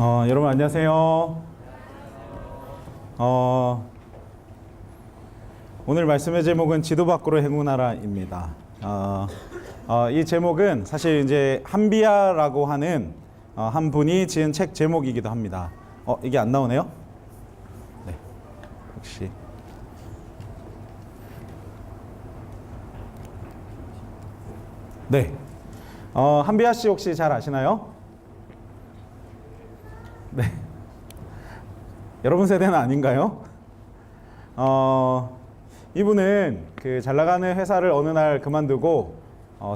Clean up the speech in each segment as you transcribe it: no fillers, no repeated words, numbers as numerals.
여러분 안녕하세요. 오늘 말씀의 제목은 지도 밖으로 행운하라입니다. 이 제목은 사실 이제 한비아라고 하는 한 분이 지은 책 제목이기도 합니다. 이게 안 나오네요? 네, 혹시 네, 한비아 씨 혹시 잘 아시나요? 네. 여러분 세대는 아닌가요? 이분은 그 잘 나가는 회사를 어느 날 그만두고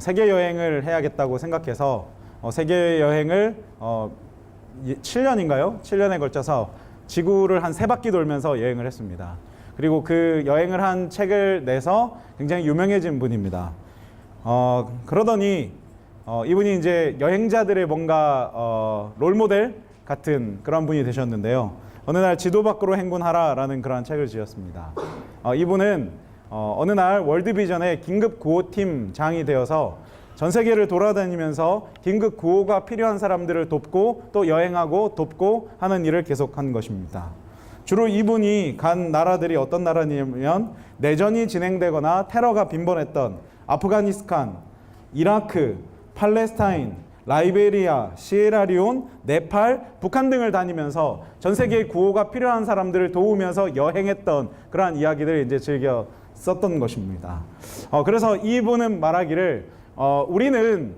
세계 여행을 해야겠다고 생각해서 세계 여행을 7년인가요? 7년에 걸쳐서 지구를 한 3바퀴 돌면서 여행을 했습니다. 그리고 그 여행을 한 책을 내서 굉장히 유명해진 분입니다. 그러더니 이분이 이제 여행자들의 뭔가 롤모델 같은 그런 분이 되셨는데요. 어느 날 지도 밖으로 행군하라라는 그런 책을 지었습니다. 이분은 어느 날 월드비전의 긴급 구호팀장이 되어서 전 세계를 돌아다니면서 긴급 구호가 필요한 사람들을 돕고 또 여행하고 돕고 하는 일을 계속한 것입니다. 주로 이분이 간 나라들이 어떤 나라냐면 내전이 진행되거나 테러가 빈번했던 아프가니스탄, 이라크, 팔레스타인, 라이베리아, 시에라리온, 네팔, 북한 등을 다니면서 전 세계에 구호가 필요한 사람들을 도우면서 여행했던 그러한 이야기들을 이제 즐겨 썼던 것입니다. 그래서 이분은 말하기를 우리는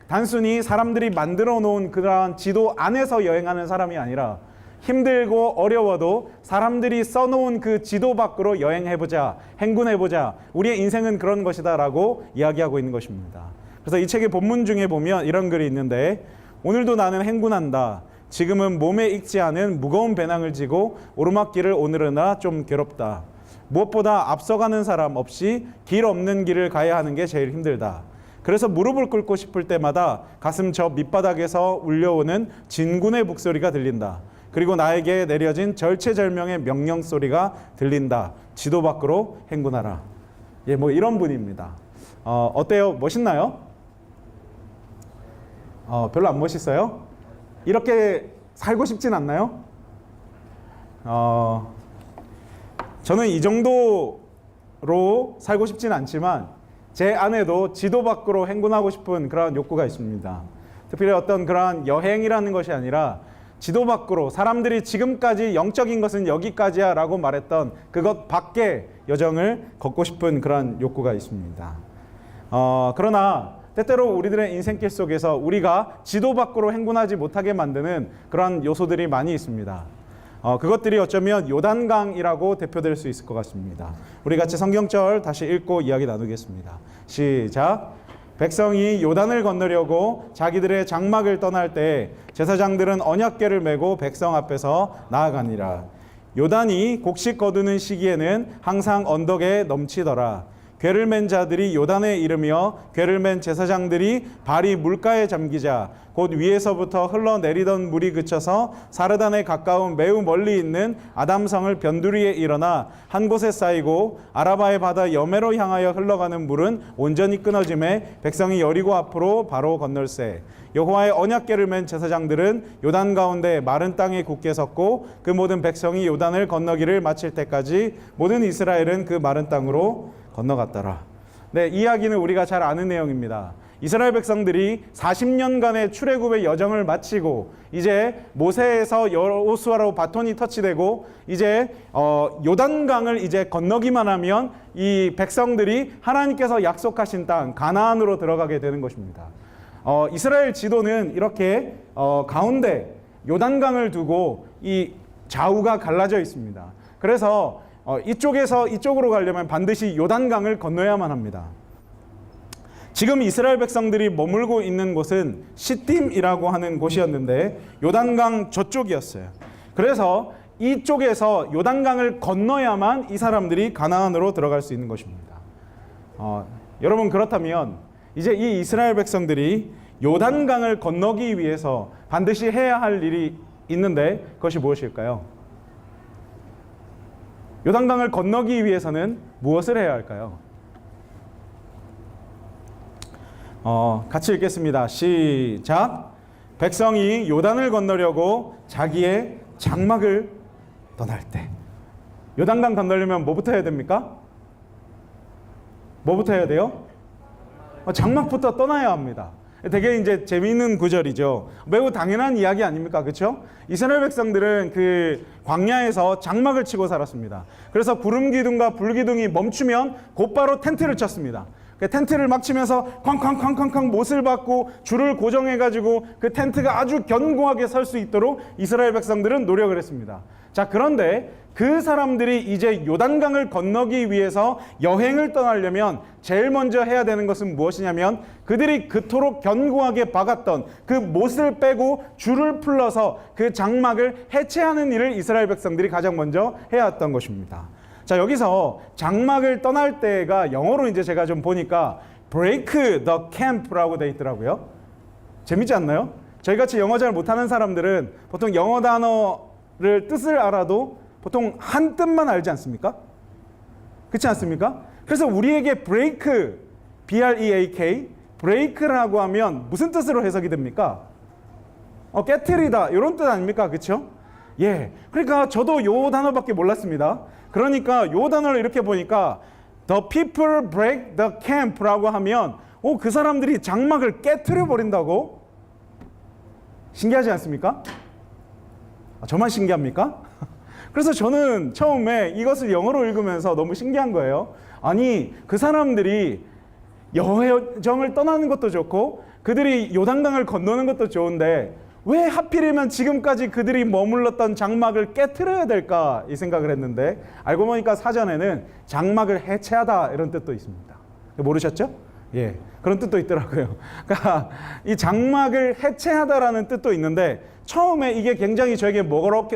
단순히 사람들이 만들어 놓은 그러한 지도 안에서 여행하는 사람이 아니라 힘들고 어려워도 사람들이 써놓은 그 지도 밖으로 여행해보자, 행군해보자, 우리의 인생은 그런 것이다 라고 이야기하고 있는 것입니다. 그래서 이 책의 본문 중에 보면 이런 글이 있는데, 오늘도 나는 행군한다. 지금은 몸에 익지 않은 무거운 배낭을 지고 오르막길을 오늘으나 좀 괴롭다. 무엇보다 앞서가는 사람 없이 길 없는 길을 가야 하는 게 제일 힘들다. 그래서 무릎을 꿇고 싶을 때마다 가슴 저 밑바닥에서 울려오는 진군의 목소리가 들린다. 그리고 나에게 내려진 절체절명의 명령 소리가 들린다. 지도 밖으로 행군하라. 예, 뭐 이런 분입니다. 어때요? 멋있나요? 별로 안 멋있어요? 이렇게 살고 싶진 않나요? 저는 이 정도로 살고 싶진 않지만 제 안에도 지도 밖으로 행군하고 싶은 그런 욕구가 있습니다. 특별히 어떤 그러한 여행이라는 것이 아니라 지도 밖으로 사람들이 지금까지 영적인 것은 여기까지야 라고 말했던 그것 밖의 여정을 걷고 싶은 그런 욕구가 있습니다. 그러나 때때로 우리들의 인생길 속에서 우리가 지도 밖으로 행군하지 못하게 만드는 그런 요소들이 많이 있습니다. 그것들이 어쩌면 요단강이라고 대표될 수 있을 것 같습니다. 우리 같이 성경절 다시 읽고 이야기 나누겠습니다. 시작. 백성이 요단을 건너려고 자기들의 장막을 떠날 때 제사장들은 언약궤를 메고 백성 앞에서 나아가니라. 요단이 곡식 거두는 시기에는 항상 언덕에 넘치더라. 궤를 맨 자들이 요단에 이르며 궤를 맨 제사장들이 발이 물가에 잠기자 곧 위에서부터 흘러내리던 물이 그쳐서 사르단에 가까운 매우 멀리 있는 아담성을 변두리에 일어나 한 곳에 쌓이고 아라바의 바다 여매로 향하여 흘러가는 물은 온전히 끊어짐에 백성이 여리고 앞으로 바로 건널세. 여호와의 언약궤를 맨 제사장들은 요단 가운데 마른 땅에 굳게 섰고 그 모든 백성이 요단을 건너기를 마칠 때까지 모든 이스라엘은 그 마른 땅으로 건너갔더라. 네, 이 이야기는 우리가 잘 아는 내용입니다. 이스라엘 백성들이 40년간의 출애굽의 여정을 마치고 이제 모세에서 여호수아로 바톤이 터치되고 이제 요단강을 이제 건너기만 하면 이 백성들이 하나님께서 약속하신 땅 가나안으로 들어가게 되는 것입니다. 이스라엘 지도는 이렇게 가운데 요단강을 두고 이 좌우가 갈라져 있습니다. 그래서 이쪽에서 이쪽으로 가려면 반드시 요단강을 건너야만 합니다. 지금 이스라엘 백성들이 머물고 있는 곳은 시딤이라고 하는 곳이었는데 요단강 저쪽이었어요. 그래서 이쪽에서 요단강을 건너야만 이 사람들이 가나안으로 들어갈 수 있는 것입니다. 여러분, 그렇다면 이제 이 이스라엘 백성들이 요단강을 건너기 위해서 반드시 해야 할 일이 있는데 그것이 무엇일까요? 요단강을 건너기 위해서는 무엇을 해야 할까요? 같이 읽겠습니다. 시작. 백성이 요단을 건너려고 자기의 장막을 떠날 때, 요단강 건너려면 뭐부터 해야 됩니까? 뭐부터 해야 돼요? 장막부터 떠나야 합니다. 되게 이제 재미있는 구절이죠. 매우 당연한 이야기 아닙니까? 그렇죠? 이스라엘 백성들은 그 광야에서 장막을 치고 살았습니다. 그래서 구름 기둥과 불 기둥이 멈추면 곧바로 텐트를 쳤습니다. 텐트를 막 치면서 쾅쾅쾅쾅쾅 못을 박고 줄을 고정해가지고 그 텐트가 아주 견고하게 설 수 있도록 이스라엘 백성들은 노력을 했습니다. 자, 그런데 그 사람들이 이제 요단강을 건너기 위해서 여행을 떠나려면 제일 먼저 해야 되는 것은 무엇이냐면 그들이 그토록 견고하게 박았던 그 못을 빼고 줄을 풀러서 그 장막을 해체하는 일을 이스라엘 백성들이 가장 먼저 해야 했던 것입니다. 자, 여기서 장막을 떠날 때가 영어로 이제 제가 좀 보니까 break the camp라고 돼 있더라고요. 재밌지 않나요? 저희같이 영어 잘 못하는 사람들은 보통 영어 단어를 뜻을 알아도 보통 한 뜻만 알지 않습니까? 그렇지 않습니까? 그래서 우리에게 break, B-R-E-A-K, break라고 하면 무슨 뜻으로 해석이 됩니까? 깨트리다 이런 뜻 아닙니까? 그렇죠? 예, 그러니까 저도 요 단어밖에 몰랐습니다. 그러니까 요 단어를 이렇게 보니까 The people break the camp라고 하면 그 사람들이 장막을 깨트려 버린다고? 신기하지 않습니까? 저만 신기합니까? 그래서 저는 처음에 이것을 영어로 읽으면서 너무 신기한 거예요. 아니, 그 사람들이 여정을 떠나는 것도 좋고 그들이 요단강을 건너는 것도 좋은데 왜 하필이면 지금까지 그들이 머물렀던 장막을 깨트려야 될까 이 생각을 했는데 알고 보니까 사전에는 장막을 해체하다 이런 뜻도 있습니다. 모르셨죠? 예, 그런 뜻도 있더라고요. 그러니까 이 장막을 해체하다라는 뜻도 있는데 처음에 이게 굉장히 저에게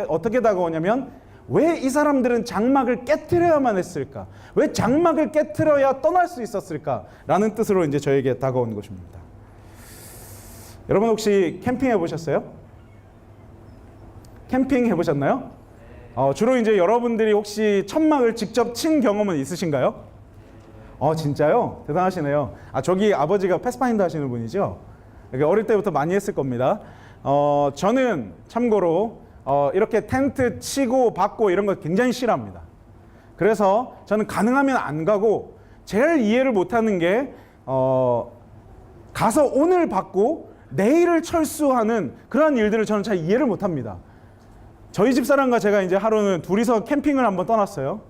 어떻게 다가오냐면 왜 이 사람들은 장막을 깨트려야만 했을까? 왜 장막을 깨트려야 떠날 수 있었을까? 라는 뜻으로 이제 저에게 다가온 것입니다. 여러분 혹시 캠핑 해보셨어요? 캠핑 해보셨나요? 주로 이제 여러분들이 혹시 천막을 직접 친 경험은 있으신가요? 진짜요? 대단하시네요. 저기 아버지가 패스파인더 하시는 분이죠? 어릴 때부터 많이 했을 겁니다. 저는 참고로 이렇게 텐트 치고 받고 이런 거 굉장히 싫어합니다. 그래서 저는 가능하면 안 가고 제일 이해를 못하는 게 가서 오늘 받고 내일을 철수하는 그런 일들을 저는 잘 이해를 못합니다. 저희 집사람과 제가 이제 하루는 둘이서 캠핑을 한번 떠났어요.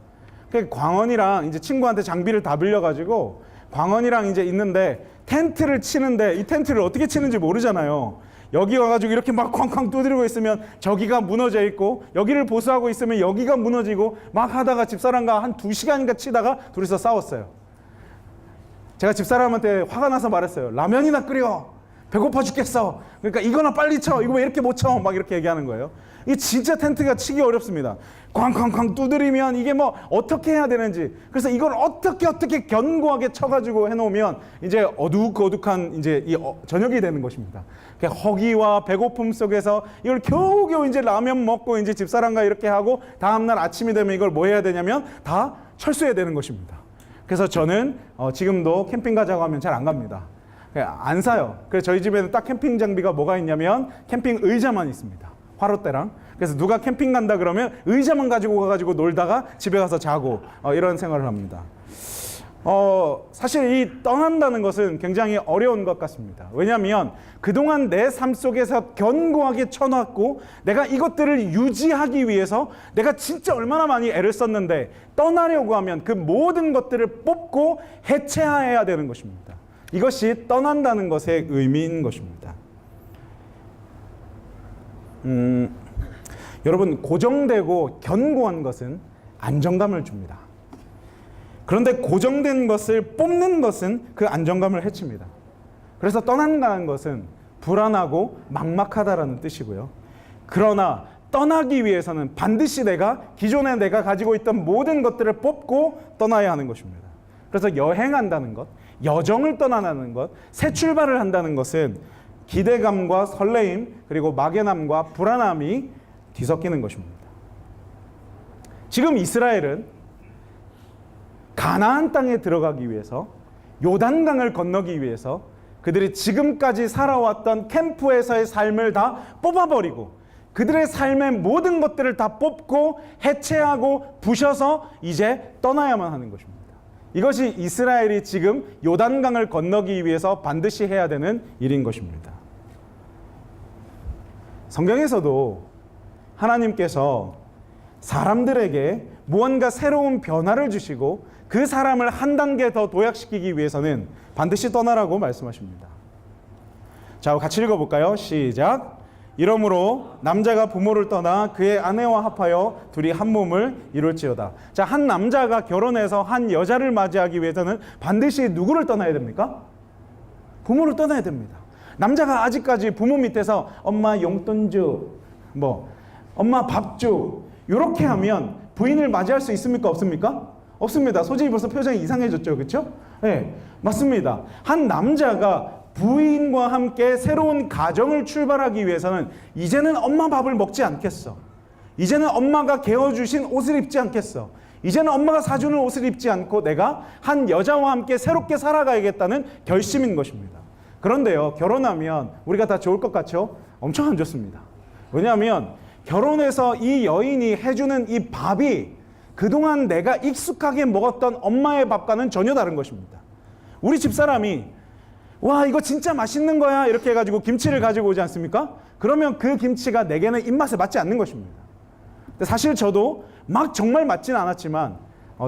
광원이랑 이제 친구한테 장비를 다 빌려가지고 광원이랑 이제 있는데 텐트를 치는데 이 텐트를 어떻게 치는지 모르잖아요. 여기 와가지고 이렇게 막 쾅쾅 두드리고 있으면 저기가 무너져 있고 여기를 보수하고 있으면 여기가 무너지고 막 하다가 집사람과 한 2시간인가 치다가 둘이서 싸웠어요. 제가 집사람한테 화가 나서 말했어요. 라면이나 끓여. 배고파 죽겠어. 그러니까 이거나 빨리 쳐. 이거 왜 이렇게 못 쳐? 막 이렇게 얘기하는 거예요. 이게 진짜 텐트가 치기 어렵습니다. 쾅쾅쾅 두드리면 이게 뭐 어떻게 해야 되는지. 그래서 이걸 어떻게 견고하게 쳐가지고 해놓으면 이제 어둑어둑한 이제 저녁이 되는 것입니다. 허기와 배고픔 속에서 이걸 겨우겨우 이제 라면 먹고 이제 집사람과 이렇게 하고 다음날 아침이 되면 이걸 뭐 해야 되냐면 다 철수해야 되는 것입니다. 그래서 저는 지금도 캠핑 가자고 하면 잘 안 갑니다. 안 사요. 그래서 저희 집에는 딱 캠핑 장비가 뭐가 있냐면 캠핑 의자만 있습니다. 화롯대랑. 그래서 누가 캠핑 간다 그러면 의자만 가지고 가가지고 놀다가 집에 가서 자고 이런 생활을 합니다. 사실 이 떠난다는 것은 굉장히 어려운 것 같습니다. 왜냐하면 그동안 내 삶 속에서 견고하게 쳐놨고 내가 이것들을 유지하기 위해서 내가 진짜 얼마나 많이 애를 썼는데 떠나려고 하면 그 모든 것들을 뽑고 해체해야 되는 것입니다. 이것이 떠난다는 것의 의미인 것입니다. 여러분, 고정되고 견고한 것은 안정감을 줍니다. 그런데 고정된 것을 뽑는 것은 그 안정감을 해칩니다. 그래서 떠난다는 것은 불안하고 막막하다라는 뜻이고요. 그러나 떠나기 위해서는 반드시 기존에 내가 가지고 있던 모든 것들을 뽑고 떠나야 하는 것입니다. 그래서 여행한다는 것, 여정을 떠나는 것, 새 출발을 한다는 것은 기대감과 설레임 그리고 막연함과 불안함이 뒤섞이는 것입니다. 지금 이스라엘은 가나안 땅에 들어가기 위해서 요단강을 건너기 위해서 그들이 지금까지 살아왔던 캠프에서의 삶을 다 뽑아버리고 그들의 삶의 모든 것들을 다 뽑고 해체하고 부셔서 이제 떠나야만 하는 것입니다. 이것이 이스라엘이 지금 요단강을 건너기 위해서 반드시 해야 되는 일인 것입니다. 성경에서도 하나님께서 사람들에게 무언가 새로운 변화를 주시고 그 사람을 한 단계 더 도약시키기 위해서는 반드시 떠나라고 말씀하십니다. 자, 같이 읽어볼까요? 시작. 이러므로 남자가 부모를 떠나 그의 아내와 합하여 둘이 한 몸을 이룰지어다. 자, 한 남자가 결혼해서 한 여자를 맞이하기 위해서는 반드시 누구를 떠나야 됩니까? 부모를 떠나야 됩니다. 남자가 아직까지 부모 밑에서 엄마 용돈 줘, 엄마 밥 줘, 이렇게 하면 부인을 맞이할 수 있습니까? 없습니까? 없습니다. 솔직히 벌써 표정이 이상해졌죠, 그렇죠? 네, 맞습니다. 한 남자가 부인과 함께 새로운 가정을 출발하기 위해서는 이제는 엄마 밥을 먹지 않겠어. 이제는 엄마가 개어주신 옷을 입지 않겠어. 이제는 엄마가 사주는 옷을 입지 않고 내가 한 여자와 함께 새롭게 살아가야겠다는 결심인 것입니다. 그런데요, 결혼하면 우리가 다 좋을 것 같죠? 엄청 안 좋습니다. 왜냐하면 결혼해서 이 여인이 해주는 이 밥이 그동안 내가 익숙하게 먹었던 엄마의 밥과는 전혀 다른 것입니다. 우리 집사람이 와, 이거 진짜 맛있는 거야 이렇게 해가지고 김치를 가지고 오지 않습니까? 그러면 그 김치가 내게는 입맛에 맞지 않는 것입니다. 근데 사실 저도 막 정말 맞지는 않았지만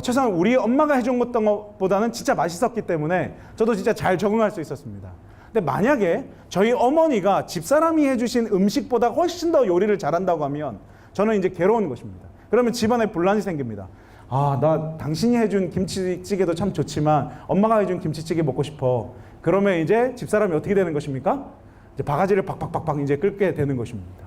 최소한 우리 엄마가 해준 것보다는 진짜 맛있었기 때문에 저도 진짜 잘 적응할 수 있었습니다. 근데 만약에 저희 어머니가 집사람이 해주신 음식보다 훨씬 더 요리를 잘한다고 하면 저는 이제 괴로운 것입니다. 그러면 집안에 분란이 생깁니다. 아, 나 당신이 해준 김치찌개도 참 좋지만 엄마가 해준 김치찌개 먹고 싶어. 그러면 이제 집사람이 어떻게 되는 것입니까? 이제 바가지를 팍팍팍팍 이제 끓게 되는 것입니다.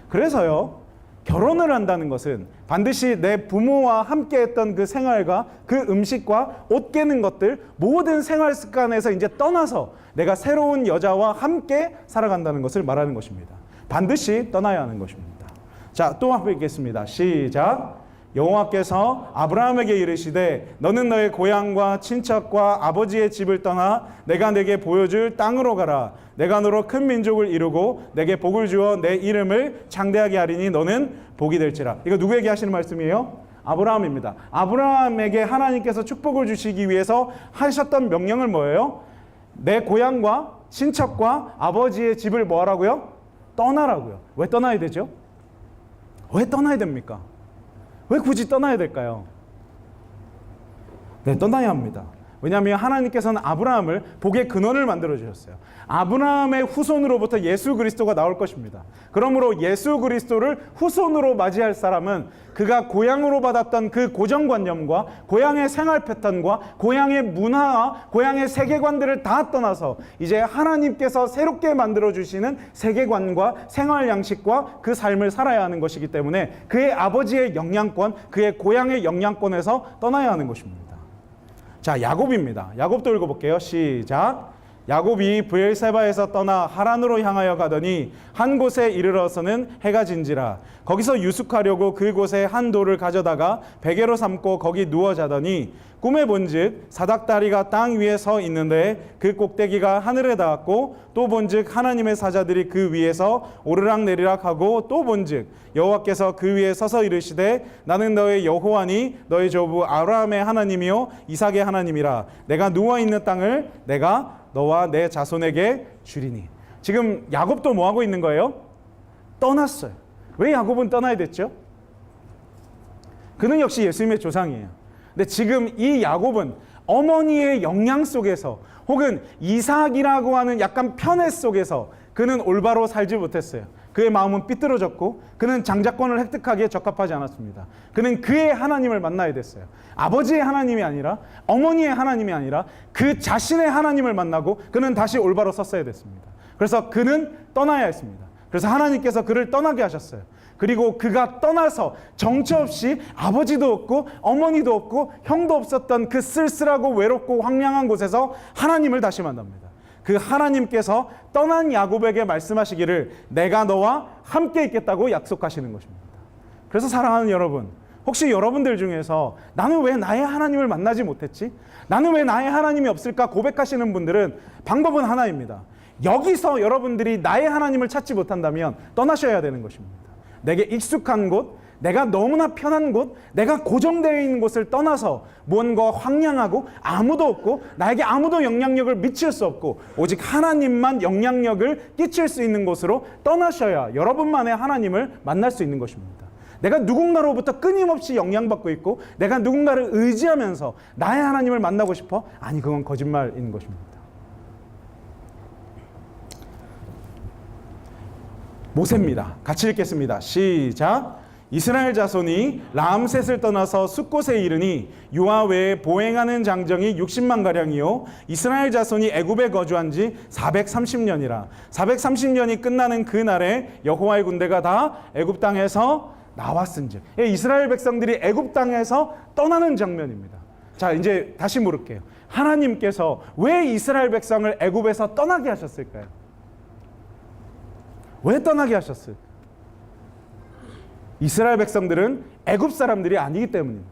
그래서요, 결혼을 한다는 것은 반드시 내 부모와 함께 했던 그 생활과 그 음식과 옷 깨는 것들 모든 생활 습관에서 이제 떠나서 내가 새로운 여자와 함께 살아간다는 것을 말하는 것입니다. 반드시 떠나야 하는 것입니다. 자, 또 한번 읽겠습니다. 시작. 여호와께서 아브라함에게 이르시되 너는 너의 고향과 친척과 아버지의 집을 떠나 내가 내게 보여줄 땅으로 가라. 내가 너로 큰 민족을 이루고 내게 복을 주어 내 이름을 창대하게 하리니 너는 복이 될지라. 이거 누구에게 하시는 말씀이에요? 아브라함입니다. 아브라함에게 하나님께서 축복을 주시기 위해서 하셨던 명령을 뭐예요? 내 고향과 친척과 아버지의 집을 뭐 하라고요? 떠나라고요. 왜 떠나야 되죠? 왜 떠나야 됩니까? 왜 굳이 떠나야 될까요? 네, 떠나야 합니다. 왜냐하면 하나님께서는 아브라함을 복의 근원을 만들어 주셨어요. 아브라함의 후손으로부터 예수 그리스도가 나올 것입니다. 그러므로 예수 그리스도를 후손으로 맞이할 사람은 그가 고향으로 받았던 그 고정관념과 고향의 생활 패턴과 고향의 문화와 고향의 세계관들을 다 떠나서 이제 하나님께서 새롭게 만들어 주시는 세계관과 생활 양식과 그 삶을 살아야 하는 것이기 때문에 그의 아버지의 영향권, 그의 고향의 영향권에서 떠나야 하는 것입니다. 자, 야곱입니다. 야곱도 읽어볼게요. 시작. 야곱이 브엘세바에서 떠나 하란으로 향하여 가더니 한 곳에 이르러서는 해가 진지라. 거기서 유숙하려고 그곳에 한 돌을 가져다가 베개로 삼고 거기 누워 자더니 꿈에 본즉 사닥다리가 땅 위에 서 있는데 그 꼭대기가 하늘에 닿았고 또 본즉 하나님의 사자들이 그 위에서 오르락 내리락 하고 또 본즉 여호와께서 그 위에 서서 이르시되 나는 너의 여호와니 너의 조부 아브라함의 하나님이요 이삭의 하나님이라. 내가 누워 있는 땅을 내가 너와 내 자손에게 주리니. 지금 야곱도 뭐 하고 있는 거예요? 떠났어요. 왜 야곱은 떠나야 됐죠? 그는 역시 예수님의 조상이에요. 근데 지금 이 야곱은 어머니의 영향 속에서 혹은 이삭이라고 하는 약간 편애 속에서 그는 올바로 살지 못했어요. 그의 마음은 삐뚤어졌고 그는 장자권을 획득하기에 적합하지 않았습니다. 그는 그의 하나님을 만나야 됐어요. 아버지의 하나님이 아니라 어머니의 하나님이 아니라 그 자신의 하나님을 만나고 그는 다시 올바로 섰어야 됐습니다. 그래서 그는 떠나야 했습니다. 그래서 하나님께서 그를 떠나게 하셨어요. 그리고 그가 떠나서 정처 없이 아버지도 없고 어머니도 없고 형도 없었던 그 쓸쓸하고 외롭고 황량한 곳에서 하나님을 다시 만납니다. 그 하나님께서 떠난 야곱에게 말씀하시기를 내가 너와 함께 있겠다고 약속하시는 것입니다. 그래서 사랑하는 여러분, 혹시 여러분들 중에서 나는 왜 나의 하나님을 만나지 못했지? 나는 왜 나의 하나님이 없을까 고백하시는 분들은 방법은 하나입니다. 여기서 여러분들이 나의 하나님을 찾지 못한다면 떠나셔야 되는 것입니다. 내게 익숙한 곳, 내가 너무나 편한 곳, 내가 고정되어 있는 곳을 떠나서 무언가 황량하고 아무도 없고 나에게 아무도 영향력을 미칠 수 없고 오직 하나님만 영향력을 끼칠 수 있는 곳으로 떠나셔야 여러분만의 하나님을 만날 수 있는 것입니다. 내가 누군가로부터 끊임없이 영향받고 있고 내가 누군가를 의지하면서 나의 하나님을 만나고 싶어? 아니, 그건 거짓말인 것입니다. 모세입니다. 같이 읽겠습니다. 시작. 이스라엘 자손이 라암셋을 떠나서 숫곳에 이르니 유아 외에 보행하는 장정이 60만 가량이요 이스라엘 자손이 애굽에 거주한 지 430년이라 430년이 끝나는 그날에 여호와의 군대가 다 애굽 땅에서 나왔은즉. 이스라엘 백성들이 애굽 땅에서 떠나는 장면입니다. 자, 이제 다시 물을게요. 하나님께서 왜 이스라엘 백성을 애굽에서 떠나게 하셨을까요? 왜 떠나게 하셨을까요? 이스라엘 백성들은 애굽 사람들이 아니기 때문입니다.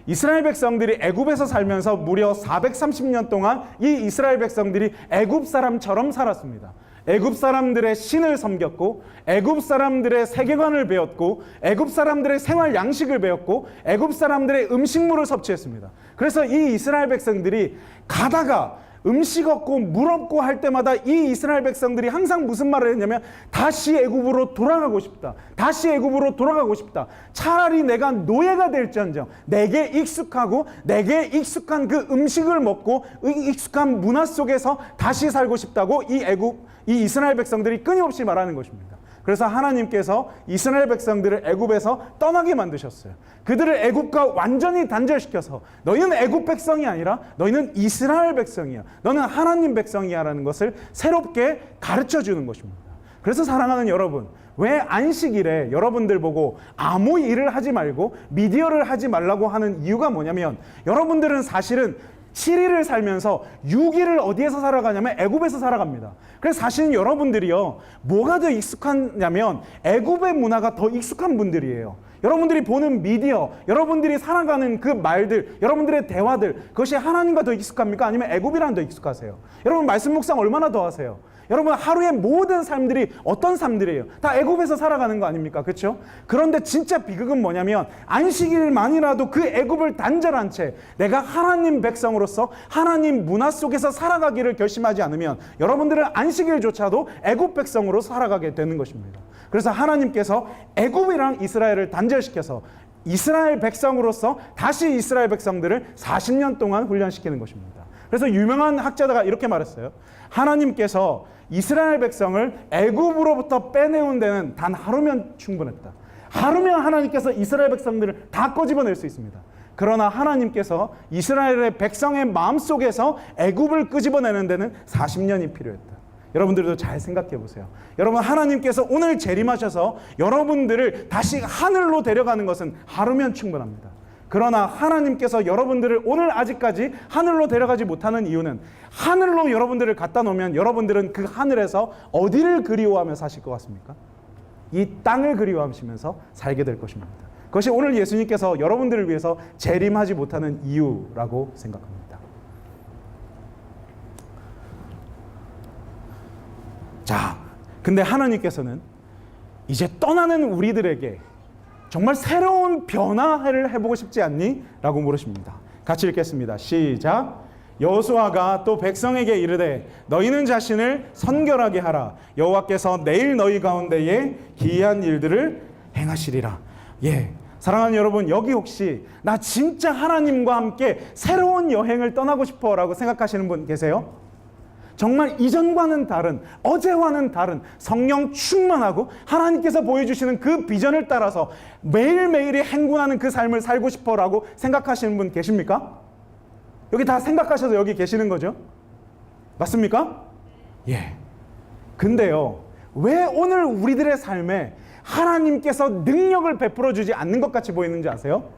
이스라엘 백성들이 애굽에서 살면서 무려 430년 동안 이 이스라엘 백성들이 애굽 사람처럼 살았습니다. 애굽 사람들의 신을 섬겼고 애굽 사람들의 세계관을 배웠고 애굽 사람들의 생활 양식을 배웠고 애굽 사람들의 음식물을 섭취했습니다. 그래서 이 이스라엘 백성들이 가다가 음식 없고 물 없고 할 때마다 이 이스라엘 백성들이 항상 무슨 말을 했냐면 다시 애굽으로 돌아가고 싶다. 다시 애굽으로 돌아가고 싶다. 차라리 내가 노예가 될지언정 내게 익숙하고 내게 익숙한 그 음식을 먹고 익숙한 문화 속에서 다시 살고 싶다고 이 이스라엘 백성들이 끊임없이 말하는 것입니다. 그래서 하나님께서 이스라엘 백성들을 애굽에서 떠나게 만드셨어요. 그들을 애굽과 완전히 단절시켜서 너희는 애굽 백성이 아니라 너희는 이스라엘 백성이야. 너는 하나님 백성이야 라는 것을 새롭게 가르쳐 주는 것입니다. 그래서 사랑하는 여러분, 왜 안식일에 여러분들 보고 아무 일을 하지 말고 미디어를 하지 말라고 하는 이유가 뭐냐면 여러분들은 사실은 7일을 살면서 6일을 어디에서 살아가냐면 애굽에서 살아갑니다. 그래서 사실은 여러분들이요, 뭐가 더 익숙하냐면 애굽의 문화가 더 익숙한 분들이에요. 여러분들이 보는 미디어, 여러분들이 살아가는 그 말들, 여러분들의 대화들, 그것이 하나님과 더 익숙합니까? 아니면 애굽이랑 더 익숙하세요? 여러분 말씀 묵상 얼마나 더 하세요? 여러분 하루의 모든 삶들이 어떤 삶들이에요? 다 애굽에서 살아가는 거 아닙니까? 그렇죠? 그런데 진짜 비극은 뭐냐면 안식일만이라도 그 애굽을 단절한 채 내가 하나님 백성으로서 하나님 문화 속에서 살아가기를 결심하지 않으면 여러분들은 안식일조차도 애굽 백성으로 살아가게 되는 것입니다. 그래서 하나님께서 애굽이랑 이스라엘을 단절시켜서 이스라엘 백성으로서 다시 이스라엘 백성들을 40년 동안 훈련시키는 것입니다. 그래서 유명한 학자가 이렇게 말했어요. 하나님께서 이스라엘 백성을 애굽으로부터 빼내온 데는 단 하루면 충분했다. 하루면 하나님께서 이스라엘 백성들을 다 꺼집어낼 수 있습니다. 그러나 하나님께서 이스라엘의 백성의 마음속에서 애굽을 끄집어내는 데는 40년이 필요했다. 여러분들도 잘 생각해 보세요. 여러분 하나님께서 오늘 재림하셔서 여러분들을 다시 하늘로 데려가는 것은 하루면 충분합니다. 그러나 하나님께서 여러분들을 오늘 아직까지 하늘로 데려가지 못하는 이유는 하늘로 여러분들을 갖다 놓으면 여러분들은 그 하늘에서 어디를 그리워하며 사실 것 같습니까? 이 땅을 그리워하시면서 살게 될 것입니다. 그것이 오늘 예수님께서 여러분들을 위해서 재림하지 못하는 이유라고 생각합니다. 자, 근데 하나님께서는 이제 떠나는 우리들에게 정말 새로운 변화를 해보고 싶지 않니? 라고 물으십니다. 같이 읽겠습니다. 시작. 여호수아가 또 백성에게 이르되 너희는 자신을 선결하게 하라. 여호와께서 내일 너희 가운데에 기이한 일들을 행하시리라. 예, 사랑하는 여러분, 여기 혹시 나 진짜 하나님과 함께 새로운 여행을 떠나고 싶어 라고 생각하시는 분 계세요? 정말 이전과는 다른, 어제와는 다른 성령 충만하고 하나님께서 보여주시는 그 비전을 따라서 매일매일이 행군하는 그 삶을 살고 싶어라고 생각하시는 분 계십니까? 여기 다 생각하셔서 여기 계시는 거죠? 맞습니까? 예. 근데요, 왜 오늘 우리들의 삶에 하나님께서 능력을 베풀어 주지 않는 것 같이 보이는지 아세요?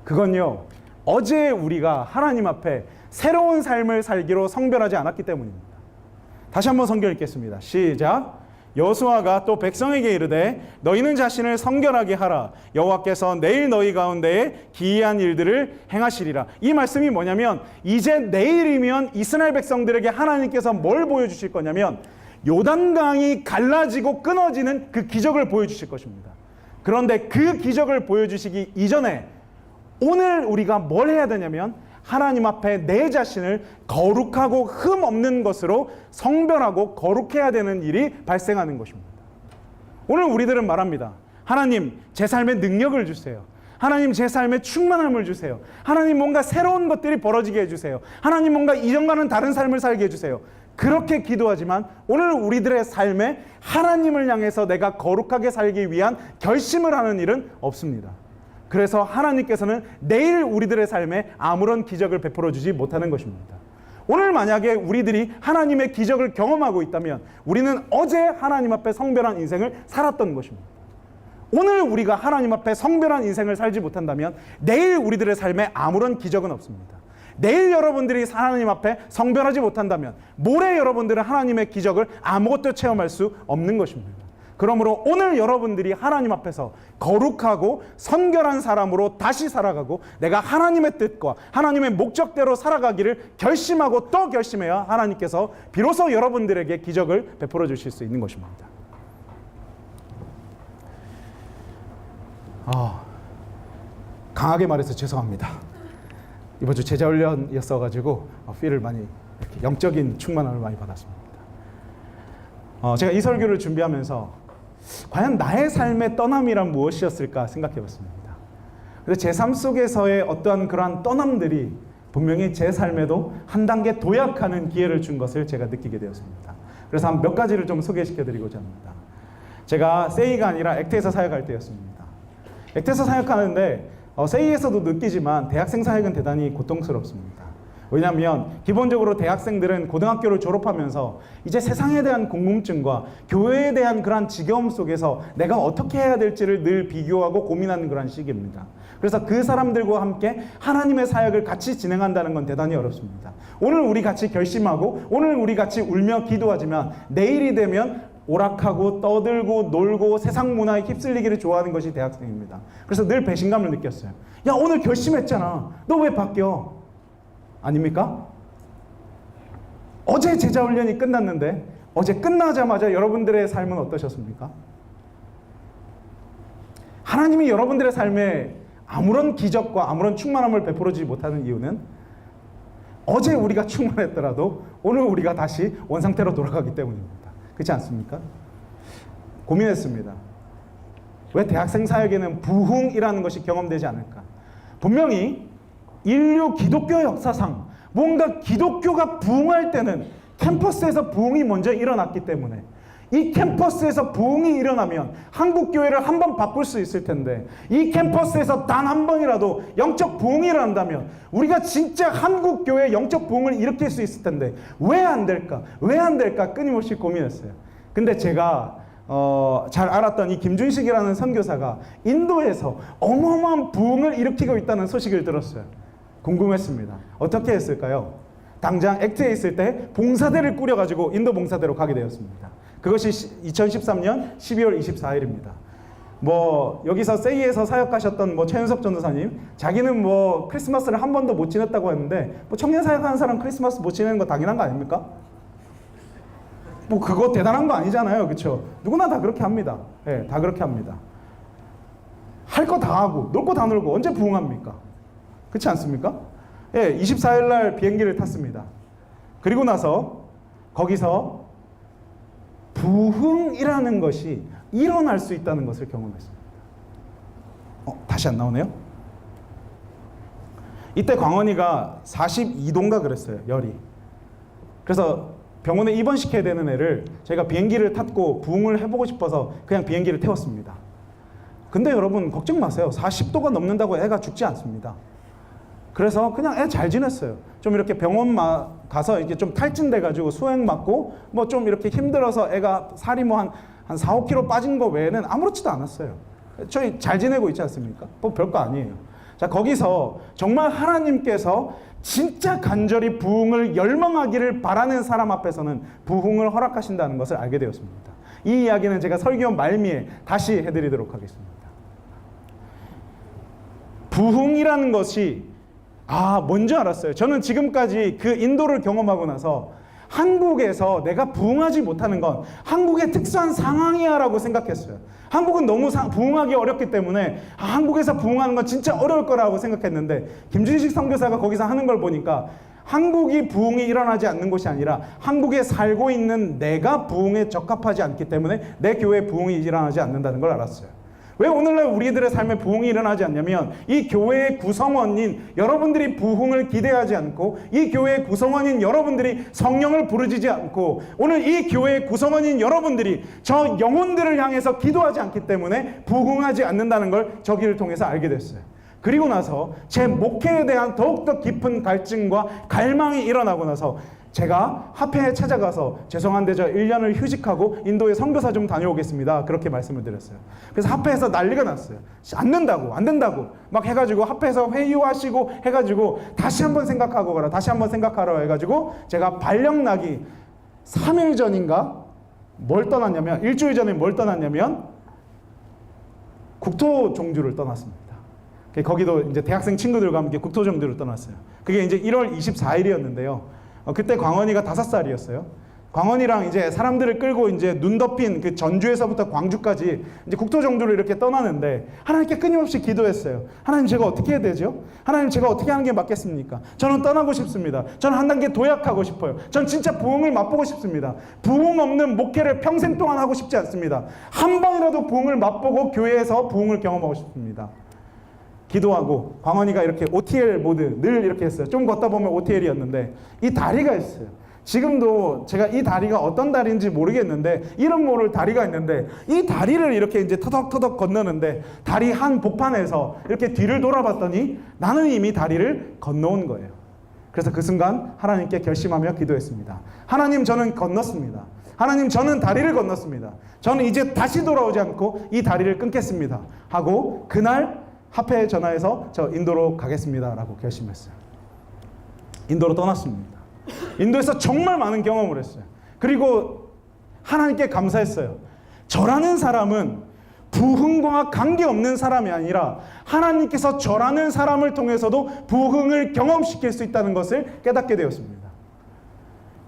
그건요, 어제 우리가 하나님 앞에 새로운 삶을 살기로 성별하지 않았기 때문입니다. 다시 한번 성경 읽겠습니다. 시작. 여호수아가 또 백성에게 이르되 너희는 자신을 성결하게 하라. 여호와께서 내일 너희 가운데에 기이한 일들을 행하시리라. 이 말씀이 뭐냐면 이제 내일이면 이스라엘 백성들에게 하나님께서 뭘 보여주실 거냐면 요단강이 갈라지고 끊어지는 그 기적을 보여주실 것입니다. 그런데 그 기적을 보여주시기 이전에 오늘 우리가 뭘 해야 되냐면 하나님 앞에 내 자신을 거룩하고 흠 없는 것으로 성별하고 거룩해야 되는 일이 발생하는 것입니다. 오늘 우리들은 말합니다. 하나님, 제 삶에 능력을 주세요. 하나님, 제 삶에 충만함을 주세요. 하나님, 뭔가 새로운 것들이 벌어지게 해주세요. 하나님, 뭔가 이전과는 다른 삶을 살게 해주세요. 그렇게 기도하지만 오늘 우리들의 삶에 하나님을 향해서 내가 거룩하게 살기 위한 결심을 하는 일은 없습니다. 그래서 하나님께서는 내일 우리들의 삶에 아무런 기적을 베풀어 주지 못하는 것입니다. 오늘 만약에 우리들이 하나님의 기적을 경험하고 있다면 우리는 어제 하나님 앞에 성별한 인생을 살았던 것입니다. 오늘 우리가 하나님 앞에 성별한 인생을 살지 못한다면 내일 우리들의 삶에 아무런 기적은 없습니다. 내일 여러분들이 하나님 앞에 성별하지 못한다면 모레 여러분들은 하나님의 기적을 아무것도 체험할 수 없는 것입니다. 그러므로 오늘 여러분들이 하나님 앞에서 거룩하고 선결한 사람으로 다시 살아가고 내가 하나님의 뜻과 하나님의 목적대로 살아가기를 결심하고 또 결심해야 하나님께서 비로소 여러분들에게 기적을 베풀어 주실 수 있는 것입니다. 강하게 말해서 죄송합니다. 이번 주 제자훈련이었어가지고 필을 많이 이렇게 영적인 충만함을 많이 받았습니다. 제가 이 설교를 준비하면서 과연 나의 삶의 떠남이란 무엇이었을까 생각해봤습니다. 그래서 제 삶 속에서의 어떠한 그러한 떠남들이 분명히 제 삶에도 한 단계 도약하는 기회를 준 것을 제가 느끼게 되었습니다. 그래서 한 몇 가지를 좀 소개시켜드리고자 합니다. 제가 세이가 아니라 액트에서 사역할 때였습니다. 액트에서 사역하는데 세이에서도 느끼지만 대학생 사역은 대단히 고통스럽습니다. 왜냐하면 기본적으로 대학생들은 고등학교를 졸업하면서 이제 세상에 대한 궁금증과 교회에 대한 그런 지겨움 속에서 내가 어떻게 해야 될지를 늘 비교하고 고민하는 그런 시기입니다. 그래서 그 사람들과 함께 하나님의 사역을 같이 진행한다는 건 대단히 어렵습니다. 오늘 우리 같이 결심하고 오늘 우리 같이 울며 기도하지만 내일이 되면 오락하고 떠들고 놀고 세상 문화에 휩쓸리기를 좋아하는 것이 대학생입니다. 그래서 늘 배신감을 느꼈어요. 야, 오늘 결심했잖아. 너 왜 바뀌어? 아닙니까? 어제 제자훈련이 끝났는데 어제 끝나자마자 여러분들의 삶은 어떠셨습니까? 하나님이 여러분들의 삶에 아무런 기적과 아무런 충만함을 베풀어주지 못하는 이유는 어제 우리가 충만했더라도 오늘 우리가 다시 원상태로 돌아가기 때문입니다. 그렇지 않습니까? 고민했습니다. 왜 대학생 사역에는 부흥이라는 것이 경험되지 않을까? 분명히 인류 기독교 역사상 뭔가 기독교가 부흥할 때는 캠퍼스에서 부흥이 먼저 일어났기 때문에 이 캠퍼스에서 부흥이 일어나면 한국 교회를 한번 바꿀 수 있을 텐데 이 캠퍼스에서 단 한 번이라도 영적 부흥이 일어난다면 우리가 진짜 한국 교회의 영적 부흥을 일으킬 수 있을 텐데 왜 안 될까? 왜 안 될까? 끊임없이 고민했어요. 근데 제가 잘 알았던 이 김준식이라는 선교사가 인도에서 어마어마한 부흥을 일으키고 있다는 소식을 들었어요. 궁금했습니다. 어떻게 했을까요? 당장 액트에 있을 때 봉사대를 꾸려가지고 인도 봉사대로 가게 되었습니다. 그것이 2013년 12월 24일입니다. 여기서 세이에서 사역하셨던 최윤석 전도사님, 자기는 크리스마스를 한 번도 못 지냈다고 했는데 청년 사역하는 사람 크리스마스 못 지내는 거 당연한 거 아닙니까? 그거 대단한 거 아니잖아요. 그렇죠? 누구나 다 그렇게 합니다. 네, 다 그렇게 합니다. 할 거 다 하고 놀 거 다 놀고 언제 부흥합니까? 그렇지 않습니까? 예, 24일 날 비행기를 탔습니다. 그리고 나서 거기서 부흥이라는 것이 일어날 수 있다는 것을 경험했습니다. 다시 안 나오네요? 이때 광원이가 42도인가 그랬어요. 열이. 그래서 병원에 입원시켜야 되는 애를 제가 비행기를 탔고 부흥을 해보고 싶어서 그냥 비행기를 태웠습니다. 근데 여러분 걱정 마세요. 40도가 넘는다고 애가 죽지 않습니다. 그래서 그냥 애 잘 지냈어요. 좀 이렇게 병원 가서 이렇게 좀 탈진돼가지고 수액 맞고 좀 이렇게 힘들어서 애가 살이 한 4, 5kg 빠진 거 외에는 아무렇지도 않았어요. 저희 잘 지내고 있지 않습니까? 별거 아니에요. 자, 거기서 정말 하나님께서 진짜 간절히 부흥을 열망하기를 바라는 사람 앞에서는 부흥을 허락하신다는 것을 알게 되었습니다. 이 이야기는 제가 설교 말미에 다시 해드리도록 하겠습니다. 부흥이라는 것이 뭔지 알았어요. 저는 지금까지 그 인도를 경험하고 나서 한국에서 내가 부흥하지 못하는 건 한국의 특수한 상황이야 라고 생각했어요. 한국은 너무 부흥하기 어렵기 때문에 한국에서 부흥하는 건 진짜 어려울 거라고 생각했는데, 김준식 선교사가 거기서 하는 걸 보니까 한국이 부흥이 일어나지 않는 것이 아니라 한국에 살고 있는 내가 부흥에 적합하지 않기 때문에 내 교회에 부흥이 일어나지 않는다는 걸 알았어요. 왜 오늘날 우리들의 삶에 부흥이 일어나지 않냐면, 이 교회의 구성원인 여러분들이 부흥을 기대하지 않고, 이 교회의 구성원인 여러분들이 성령을 부르짖지 않고, 오늘 이 교회의 구성원인 여러분들이 저 영혼들을 향해서 기도하지 않기 때문에 부흥하지 않는다는 걸 저기를 통해서 알게 됐어요. 그리고 나서 제 목회에 대한 더욱더 깊은 갈증과 갈망이 일어나고 나서 제가 합회에 찾아가서 죄송한데 저 1년을 휴직하고 인도에 선교사 좀 다녀오겠습니다. 그렇게 말씀을 드렸어요. 그래서 합회에서 난리가 났어요. 안 된다고 막 해가지고 합회에서 회의하시고 해가지고 다시 한번 생각하고 가라, 다시 한번 생각하라 해가지고 제가 발령나기 3일 전인가 뭘 떠났냐면, 일주일 전에 뭘 떠났냐면 국토종주를 떠났습니다. 거기도 이제 대학생 친구들과 함께 국토종주를 떠났어요. 그게 이제 1월 24일이었는데요. 그때 광원이가 5살이었어요. 광원이랑 이제 사람들을 끌고 이제 눈 덮인 그 전주에서부터 광주까지 이제 국토종주를 이렇게 떠나는데, 하나님께 끊임없이 기도했어요. 하나님, 제가 어떻게 해야 되죠? 하나님, 제가 어떻게 하는 게 맞겠습니까? 저는 떠나고 싶습니다. 저는 한 단계 도약하고 싶어요. 전 진짜 부흥을 맛보고 싶습니다. 부흥 없는 목회를 평생 동안 하고 싶지 않습니다. 한 번이라도 부흥을 맛보고 교회에서 부흥을 경험하고 싶습니다. 기도하고, 광원이가 이렇게 OTL 모드 늘 이렇게 했어요. 좀 걷다 보면 OTL이었는데 이 다리가 있어요. 지금도 제가 이 다리가 어떤 다리인지 모르겠는데 이름 모를 다리가 있는데, 이 다리를 이렇게 이제 터덕터덕 건너는데 다리 한 복판에서 이렇게 뒤를 돌아봤더니 나는 이미 다리를 건너온 거예요. 그래서 그 순간 하나님께 결심하며 기도했습니다. 하나님, 저는 건넜습니다. 하나님, 저는 다리를 건넜습니다. 저는 이제 다시 돌아오지 않고 이 다리를 끊겠습니다 하고 그날 합회에 전화해서 저 인도로 가겠습니다 라고 결심했어요. 인도로 떠났습니다. 인도에서 정말 많은 경험을 했어요. 그리고 하나님께 감사했어요. 저라는 사람은 부흥과 관계없는 사람이 아니라 하나님께서 저라는 사람을 통해서도 부흥을 경험시킬 수 있다는 것을 깨닫게 되었습니다.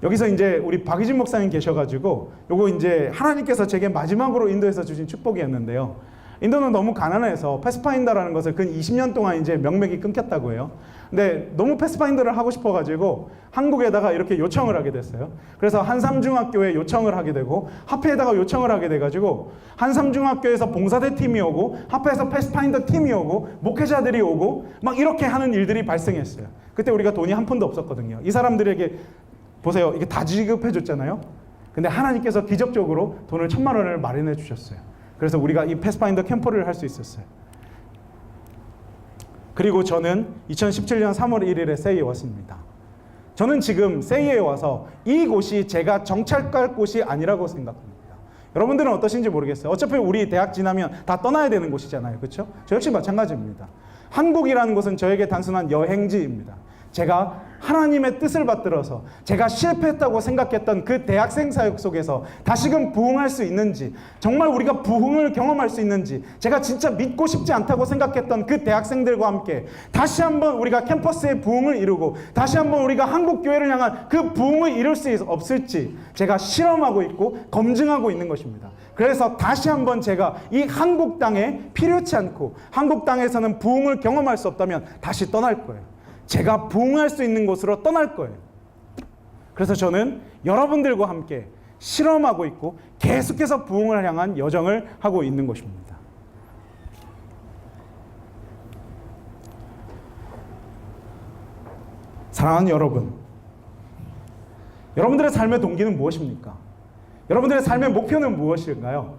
여기서 이제 우리 박희진 목사님 계셔가지고 요거 이제 하나님께서 제게 마지막으로 인도에서 주신 축복이었는데요. 인도는 너무 가난해서 패스파인더라는 것을 근 20년 동안 이제 명맥이 끊겼다고 해요. 근데 너무 패스파인더를 하고 싶어가지고 한국에다가 이렇게 요청을 하게 됐어요. 그래서 한삼중학교에 요청을 하게 되고 합회에다가 요청을 하게 돼가지고 한삼중학교에서 봉사대 팀이 오고 합회에서 패스파인더 팀이 오고 목회자들이 오고 막 이렇게 하는 일들이 발생했어요. 그때 우리가 돈이 한 푼도 없었거든요. 이 사람들에게 보세요, 이게 다 지급해 줬잖아요. 근데 하나님께서 기적적으로 돈을 1,000만 원을 마련해 주셨어요. 그래서 우리가 이 패스파인더 캠프를 할 수 있었어요. 그리고 저는 2017년 3월 1일에 세이에 왔습니다. 저는 지금 세이에 와서 이곳이 제가 정착할 곳이 아니라고 생각합니다. 여러분들은 어떠신지 모르겠어요. 어차피 우리 대학 지나면 다 떠나야 되는 곳이잖아요. 그렇죠? 저 역시 마찬가지입니다. 한국이라는 곳은 저에게 단순한 여행지입니다. 제가 하나님의 뜻을 받들어서 제가 실패했다고 생각했던 그 대학생 사역 속에서 다시금 부흥할 수 있는지, 정말 우리가 부흥을 경험할 수 있는지, 제가 진짜 믿고 싶지 않다고 생각했던 그 대학생들과 함께 다시 한번 우리가 캠퍼스의 부흥을 이루고 다시 한번 우리가 한국교회를 향한 그 부흥을 이룰 수 없을지 제가 실험하고 있고 검증하고 있는 것입니다. 그래서 다시 한번 제가 이 한국 땅에 필요치 않고 한국 땅에서는 부흥을 경험할 수 없다면 다시 떠날 거예요. 제가 부흥할 수 있는 곳으로 떠날 거예요. 그래서 저는 여러분들과 함께 실험하고 있고 계속해서 부흥을 향한 여정을 하고 있는 것입니다. 사랑하는 여러분, 여러분들의 삶의 동기는 무엇입니까? 여러분들의 삶의 목표는 무엇일까요?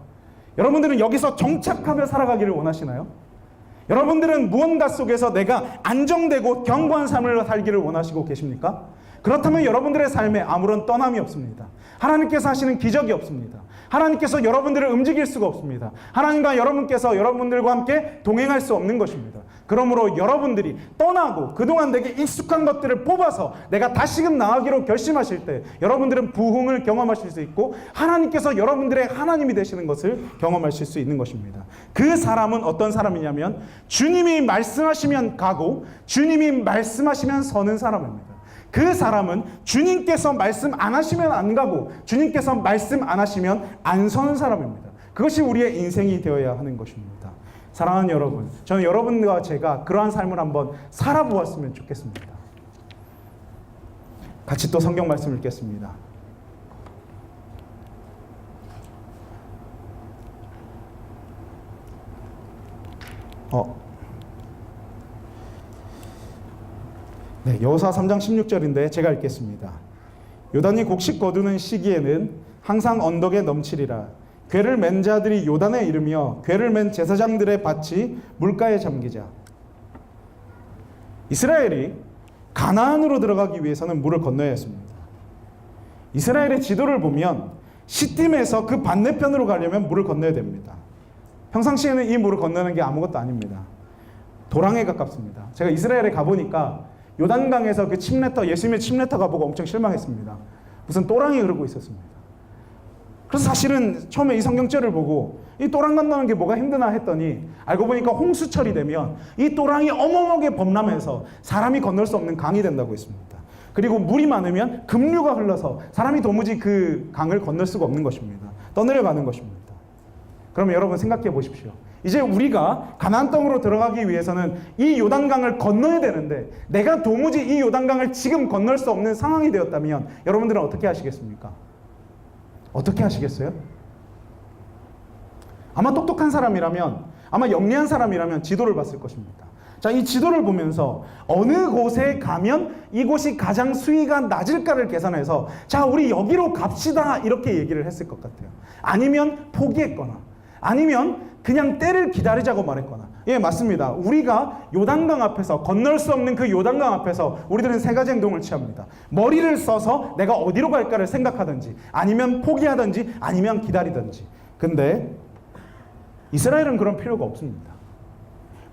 여러분들은 여기서 정착하며 살아가기를 원하시나요? 여러분들은 무언가 속에서 내가 안정되고 견고한 삶을 살기를 원하시고 계십니까? 그렇다면 여러분들의 삶에 아무런 떠남이 없습니다. 하나님께서 하시는 기적이 없습니다. 하나님께서 여러분들을 움직일 수가 없습니다. 하나님과 여러분께서 여러분들과 함께 동행할 수 없는 것입니다. 그러므로 여러분들이 떠나고 그동안 내게 익숙한 것들을 뽑아서 내가 다시금 나아가기로 결심하실 때 여러분들은 부흥을 경험하실 수 있고 하나님께서 여러분들의 하나님이 되시는 것을 경험하실 수 있는 것입니다. 그 사람은 어떤 사람이냐면 주님이 말씀하시면 가고 주님이 말씀하시면 서는 사람입니다. 그 사람은 주님께서 말씀 안 하시면 안 가고 주님께서 말씀 안 하시면 안 서는 사람입니다. 그것이 우리의 인생이 되어야 하는 것입니다. 사랑하는 여러분, 저는 여러분과 제가 그러한 삶을 한번 살아보았으면 좋겠습니다. 같이 또 성경 말씀 읽겠습니다. 네, 여호수아 3장 16절인데 제가 읽겠습니다. 요단이 곡식 거두는 시기에는 항상 언덕에 넘치리라. 궤를 맨 자들이 요단에 이르며 궤를 맨 제사장들의 밭이 물가에 잠기자. 이스라엘이 가나안으로 들어가기 위해서는 물을 건너야 했습니다. 이스라엘의 지도를 보면 시딤에서 그 반대편으로 가려면 물을 건너야 됩니다. 평상시에는 이 물을 건너는 게 아무것도 아닙니다. 도랑에 가깝습니다. 제가 이스라엘에 가보니까 요단강에서 그 침례터, 예수님의 침례터가 보고 엄청 실망했습니다. 무슨 또랑이 흐르고 있었습니다. 그래서 사실은 처음에 이 성경절을 보고 이 또랑 건너는 게 뭐가 힘드나 했더니 알고 보니까 홍수철이 되면 이 또랑이 어마어마하게 범람해서 사람이 건널 수 없는 강이 된다고 했습니다. 그리고 물이 많으면 급류가 흘러서 사람이 도무지 그 강을 건널 수가 없는 것입니다. 떠내려가는 것입니다. 그러면 여러분 생각해 보십시오. 이제 우리가 가나안 땅으로 들어가기 위해서는 이 요단강을 건너야 되는데 내가 도무지 이 요단강을 지금 건널 수 없는 상황이 되었다면 여러분들은 어떻게 하시겠습니까? 어떻게 하시겠어요? 아마 똑똑한 사람이라면, 아마 영리한 사람이라면 지도를 봤을 것입니다. 자, 이 지도를 보면서 어느 곳에 가면 이곳이 가장 수위가 낮을까를 계산해서 자, 우리 여기로 갑시다 이렇게 얘기를 했을 것 같아요. 아니면 포기했거나 아니면 그냥 때를 기다리자고 말했거나. 예, 맞습니다. 우리가 요단강 앞에서 건널 수 없는 그 요단강 앞에서 우리들은 세 가지 행동을 취합니다. 머리를 써서 내가 어디로 갈까를 생각하든지 아니면 포기하든지 아니면 기다리든지. 근데 이스라엘은 그런 필요가 없습니다.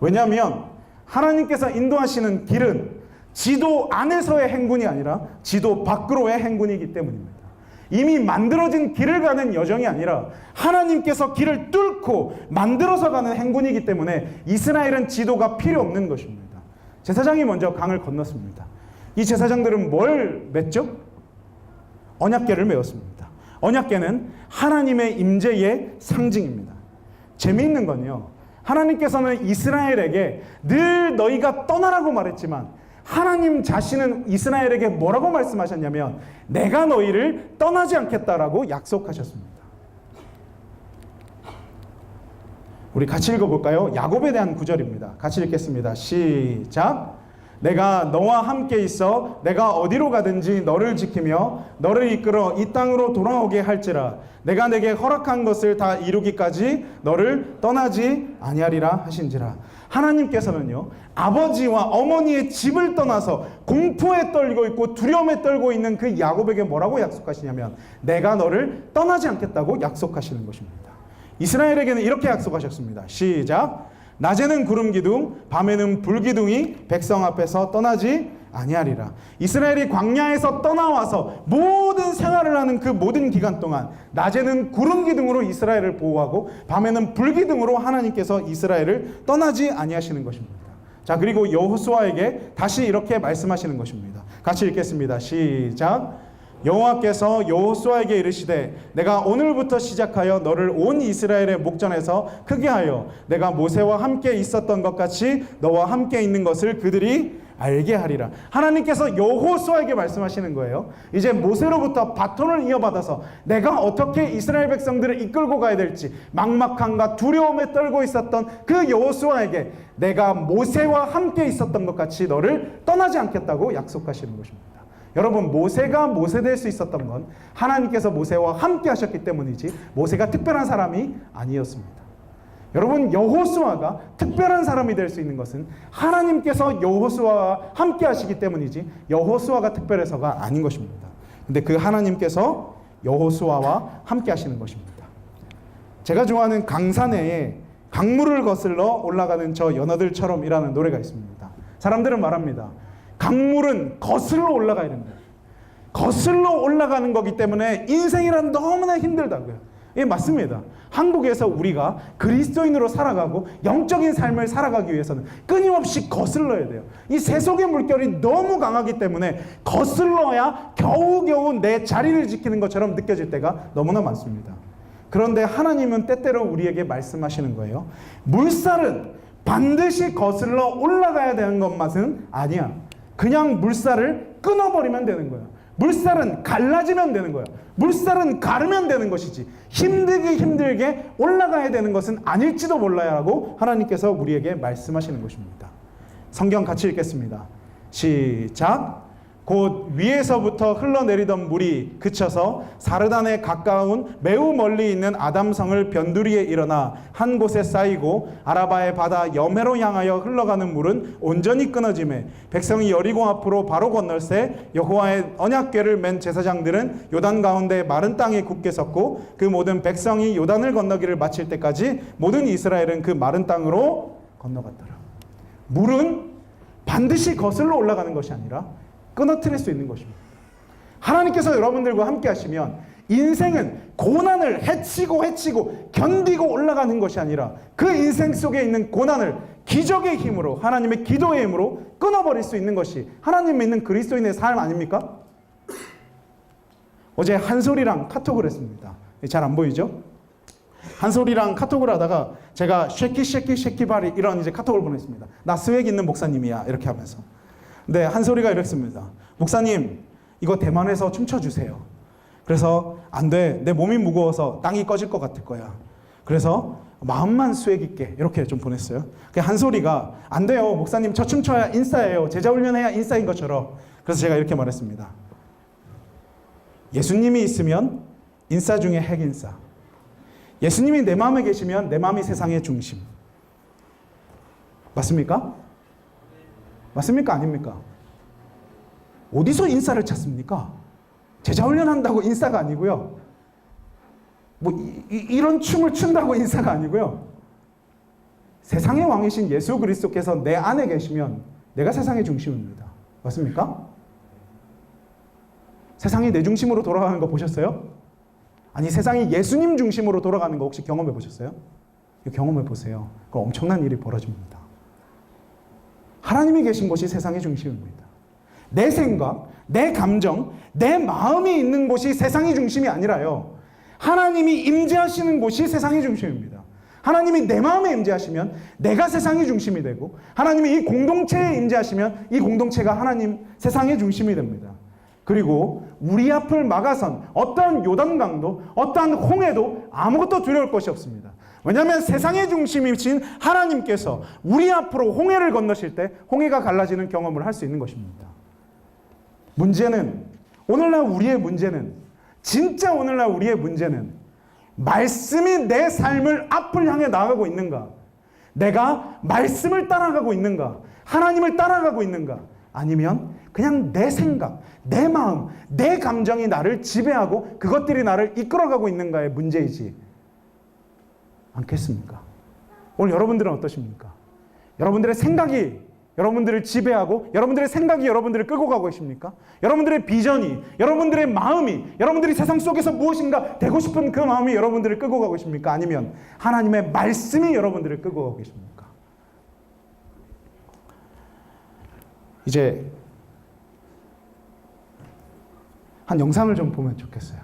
왜냐하면 하나님께서 인도하시는 길은 지도 안에서의 행군이 아니라 지도 밖으로의 행군이기 때문입니다. 이미 만들어진 길을 가는 여정이 아니라 하나님께서 길을 뚫고 만들어서 가는 행군이기 때문에 이스라엘은 지도가 필요 없는 것입니다. 제사장이 먼저 강을 건넜습니다. 이 제사장들은 뭘 맸죠? 언약궤를 메웠습니다. 언약궤는 하나님의 임재의 상징입니다. 재미있는 건요, 하나님께서는 이스라엘에게 늘 너희가 떠나라고 말했지만 하나님 자신은 이스라엘에게 뭐라고 말씀하셨냐면 내가 너희를 떠나지 않겠다라고 약속하셨습니다. 우리 같이 읽어볼까요? 야곱에 대한 구절입니다. 같이 읽겠습니다. 시작. 내가 너와 함께 있어 내가 어디로 가든지 너를 지키며 너를 이끌어 이 땅으로 돌아오게 할지라. 내가 내게 허락한 것을 다 이루기까지 너를 떠나지 아니하리라 하신지라. 하나님께서는요, 아버지와 어머니의 집을 떠나서 공포에 떨고 있고 두려움에 떨고 있는 그 야곱에게 뭐라고 약속하시냐면 내가 너를 떠나지 않겠다고 약속하시는 것입니다. 이스라엘에게는 이렇게 약속하셨습니다. 시작. 낮에는 구름 기둥, 밤에는 불 기둥이 백성 앞에서 떠나지 아니하리라. 이스라엘이 광야에서 떠나와서 모든 생활을 하는 그 모든 기간 동안 낮에는 구름 기둥으로 이스라엘을 보호하고 밤에는 불 기둥으로 하나님께서 이스라엘을 떠나지 아니하시는 것입니다. 자, 그리고 여호수아에게 다시 이렇게 말씀하시는 것입니다. 같이 읽겠습니다. 시작. 여호와께서 여호수아에게 이르시되 내가 오늘부터 시작하여 너를 온 이스라엘의 목전에서 크게 하여 내가 모세와 함께 있었던 것 같이 너와 함께 있는 것을 그들이 알게 하리라. 하나님께서 여호수아에게 말씀하시는 거예요. 이제 모세로부터 바톤을 이어받아서 내가 어떻게 이스라엘 백성들을 이끌고 가야 될지 막막함과 두려움에 떨고 있었던 그 여호수아에게 내가 모세와 함께 있었던 것 같이 너를 떠나지 않겠다고 약속하시는 것입니다. 여러분, 모세가 모세 될 수 있었던 건 하나님께서 모세와 함께 하셨기 때문이지 모세가 특별한 사람이 아니었습니다. 여러분, 여호수아가 특별한 사람이 될 수 있는 것은 하나님께서 여호수아와 함께 하시기 때문이지 여호수아가 특별해서가 아닌 것입니다. 근데 그 하나님께서 여호수아와 함께 하시는 것입니다. 제가 좋아하는 강산에 강물을 거슬러 올라가는 저 연어들처럼이라는 노래가 있습니다. 사람들은 말합니다. 강물은 거슬러 올라가야 된다. 거슬러 올라가는 거기 때문에 인생이란 너무나 힘들다고요. 예, 맞습니다. 한국에서 우리가 그리스도인으로 살아가고 영적인 삶을 살아가기 위해서는 끊임없이 거슬러야 돼요. 이 세속의 물결이 너무 강하기 때문에 거슬러야 겨우겨우 내 자리를 지키는 것처럼 느껴질 때가 너무나 많습니다. 그런데 하나님은 때때로 우리에게 말씀하시는 거예요. 물살은 반드시 거슬러 올라가야 되는 것만은 아니야. 그냥 물살을 끊어버리면 되는 거야. 물살은 갈라지면 되는 거야. 물살은 가르면 되는 것이지 힘들게 올라가야 되는 것은 아닐지도 몰라야 하고 하나님께서 우리에게 말씀하시는 것입니다. 성경 같이 읽겠습니다. 시작. 곧 위에서부터 흘러내리던 물이 그쳐서 사르단에 가까운 매우 멀리 있는 아담성을 변두리에 일어나 한 곳에 쌓이고 아라바의 바다 여매로 향하여 흘러가는 물은 온전히 끊어지매 백성이 여리고 앞으로 바로 건널새 여호와의 언약궤를 맨 제사장들은 요단 가운데 마른 땅에 굳게 섰고 그 모든 백성이 요단을 건너기를 마칠 때까지 모든 이스라엘은 그 마른 땅으로 건너갔더라. 물은 반드시 거슬러 올라가는 것이 아니라 끊어뜨릴 수 있는 것입니다. 하나님께서 여러분들과 함께 하시면 인생은 고난을 헤치고 견디고 올라가는 것이 아니라 그 인생 속에 있는 고난을 기적의 힘으로 하나님의 기도의 힘으로 끊어버릴 수 있는 것이 하나님 믿는 그리스도인의 삶 아닙니까? 어제 한솔이랑 카톡을 했습니다. 잘 안 보이죠? 한솔이랑 카톡을 하다가 제가 쉐키 바리 이런 이제 카톡을 보냈습니다. 나 스웩 있는 목사님이야 이렇게 하면서. 근데 한솔이가 이랬습니다. 목사님 이거 대만에서 춤춰주세요. 그래서 안 돼. 내 몸이 무거워서 땅이 꺼질 것 같을 거야. 그래서 마음만 스웩 있게 이렇게 좀 보냈어요. 한솔이가 안 돼요. 목사님 저 춤춰야 인싸예요. 제자 훈련해야 인싸인 것처럼. 그래서 제가 이렇게 말했습니다. 예수님이 있으면 인싸 중에 핵인싸. 예수님이 내 마음에 계시면 내 마음이 세상의 중심. 맞습니까? 맞습니까? 아닙니까? 어디서 인싸를 찾습니까? 제자 훈련한다고 인싸가 아니고요. 이런 춤을 춘다고 인싸가 아니고요. 세상의 왕이신 예수 그리스도께서 내 안에 계시면 내가 세상의 중심입니다. 맞습니까? 세상이 내 중심으로 돌아가는 거 보셨어요? 아니 세상이 예수님 중심으로 돌아가는 거 혹시 경험해 보셨어요? 경험해 보세요. 그럼 엄청난 일이 벌어집니다. 하나님이 계신 곳이 세상의 중심입니다. 내 생각, 내 감정, 내 마음이 있는 곳이 세상의 중심이 아니라요. 하나님이 임재하시는 곳이 세상의 중심입니다. 하나님이 내 마음에 임재하시면 내가 세상의 중심이 되고 하나님이 이 공동체에 임재하시면 이 공동체가 하나님 세상의 중심이 됩니다. 그리고 우리 앞을 막아선 어떠한 요단강도 어떠한 홍해도 아무것도 두려울 것이 없습니다. 왜냐하면 세상의 중심이신 하나님께서 우리 앞으로 홍해를 건너실 때 홍해가 갈라지는 경험을 할 수 있는 것입니다. 문제는 오늘날 우리의 문제는 진짜 오늘날 우리의 문제는 말씀이 내 삶을 앞을 향해 나아가고 있는가? 내가 말씀을 따라가고 있는가? 하나님을 따라가고 있는가? 아니면 그냥 내 생각, 내 마음, 내 감정이 나를 지배하고 그것들이 나를 이끌어가고 있는가의 문제이지 않겠습니까? 오늘 여러분들은 어떠십니까? 여러분들의 생각이 여러분들을 지배하고 여러분들의 생각이 여러분들을 끌고 가고 계십니까? 여러분들의 비전이, 여러분들의 마음이, 여러분들이 세상 속에서 무엇인가 되고 싶은 그 마음이 여러분들을 끌고 가고 계십니까? 아니면 하나님의 말씀이 여러분들을 끌고 가고 계십니까? 이제 한 영상을 좀 보면 좋겠어요.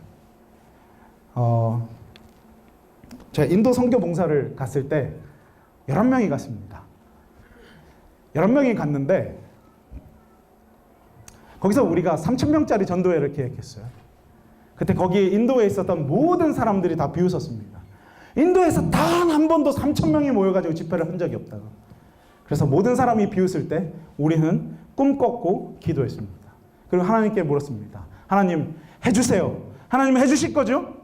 제가 인도 선교 봉사를 갔을 때 11명이 갔습니다. 11명이 갔는데 거기서 우리가 3,000명짜리 전도회를 계획했어요. 그때 거기 인도에 있었던 모든 사람들이 다 비웃었습니다. 인도에서 단 한 번도 3,000명이 모여가지고 집회를 한 적이 없다고. 그래서 모든 사람이 비웃을 때 우리는 꿈 꿨고 기도했습니다. 그리고 하나님께 물었습니다. 하나님 해주세요. 하나님 해주실 거죠?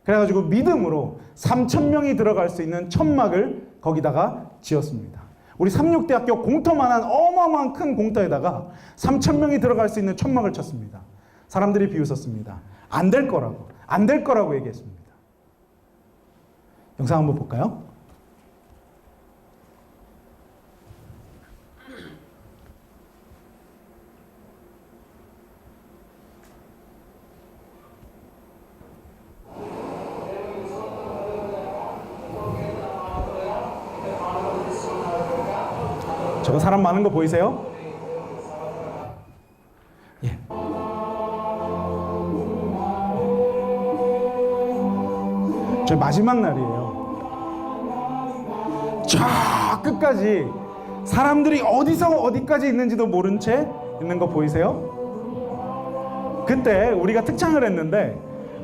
그래가지고 믿음으로 3,000명이 들어갈 수 있는 천막을 거기다가 지었습니다. 우리 삼육대학교 공터만한 어마어마한 큰 공터에다가 3,000명이 들어갈 수 있는 천막을 쳤습니다. 사람들이 비웃었습니다. 안 될 거라고 얘기했습니다. 영상 한번 볼까요? 저거 사람 많은 거 보이세요? 예. 저 마지막 날이에요. 저 끝까지 사람들이 어디서 어디까지 있는지도 모른 채 있는 거 보이세요? 그때 우리가 특창을 했는데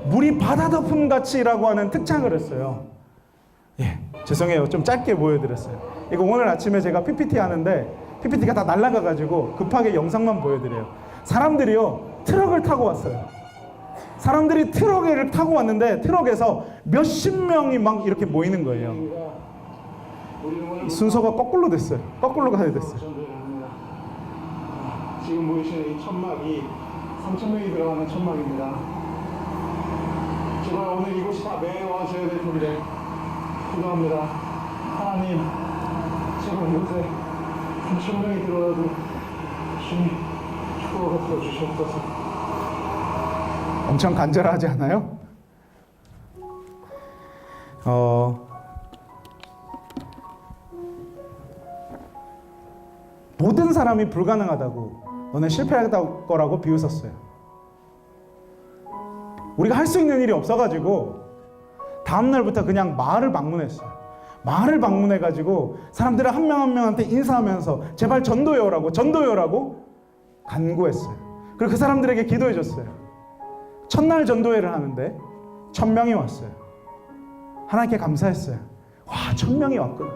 물이 바다 덮음 같이라고 하는 특창을 했어요. 예, 죄송해요. 좀 짧게 보여드렸어요. 이거 오늘 아침에 제가 PPT 하는데 PPT가 다 날아가가지고 급하게 영상만 보여드려요. 사람들이요 트럭을 타고 왔어요. 사람들이 트럭을 타고 왔는데 트럭에서 몇십 명이 막 이렇게 모이는 거예요. 순서가 거꾸로 됐어요. 거꾸로 가야 됐어요. 지금 보이시는 이 천막이 3,000명이 들어가는 천막입니다. 제발 오늘 이곳이 다 매워져야 될 텐데 기도합니다. 하나님, 제발 이곳에 3,000명이 들어와도 주님 축복을 주시옵소서. 엄청 간절하지 않아요? 모든 사람이 불가능하다고 너네 실패할 거라고 비웃었어요. 우리가 할 수 있는 일이 없어가지고 다음날부터 그냥 마을을 방문했어요. 마을을 방문해가지고 사람들을 한 명 한 명한테 인사하면서 제발 전도해오라고 간구했어요. 그리고 그 사람들에게 기도해줬어요. 첫날 전도회를 하는데 1,000명이 왔어요. 하나님께 감사했어요. 와, 1,000명이 왔구나.